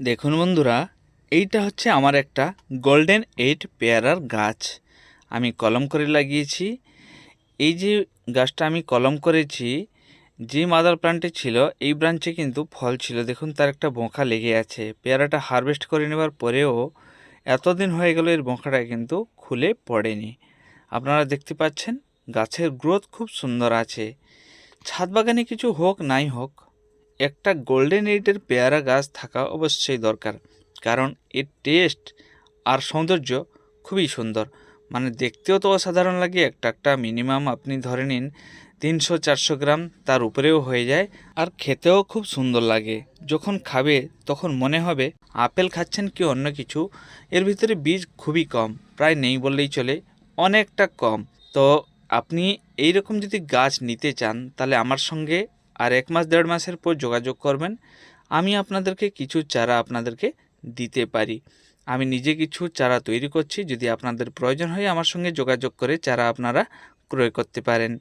দেখুন বন্ধুরা, এইটা হচ্ছে আমার একটা গোল্ডেন 8 পেয়ারার গাছ। আমি কলম করে লাগিয়েছি। এই যে গাছটা আমি কলম করেছি, যে মাদার প্লান্টে ছিল এই ব্রাঞ্চে কিন্তু ফল ছিল। দেখুন তার একটা বোঁখা লেগে আছে। পেয়ারাটা হারভেস্ট করে নেবার পরেও এতদিন হয়ে গেল এর বোঁখাটা কিন্তু খুলে পড়েনি। আপনারা দেখতে পাচ্ছেন গাছের গ্রোথ খুব সুন্দর আছে। ছাদ বাগানে কিছু হোক নাই হোক, একটা গোল্ডেন 8-এর পেয়ারা গাছ থাকা অবশ্যই দরকার, কারণ এর টেস্ট আর সৌন্দর্য খুবই সুন্দর। মানে দেখতেও তো অসাধারণ লাগে। একটা একটা মিনিমাম আপনি ধরে নিন 300-400 গ্রাম, তার উপরেও হয়ে যায়। আর খেতেও খুব সুন্দর লাগে। যখন খাবে তখন মনে হবে আপেল খাচ্ছেন কি অন্য কিছু। এর ভিতরে বীজ খুবই কম, প্রায় নেই বললেই চলে, অনেকটা কম। তো আপনি এই রকম যদি গাছ নিতে চান তাহলে আমার সঙ্গে আর 1 মাস 1.5 মাসের পর যোগাযোগ করবেন। আমি আপনাদেরকে কিছু চারা আপনাদেরকে দিতে পারি। আমি নিজে কিছু চারা তৈরি করছি। যদি আপনাদের প্রয়োজন হয় আমার সঙ্গে যোগাযোগ করে চারা আপনারা ক্রয় করতে পারেন।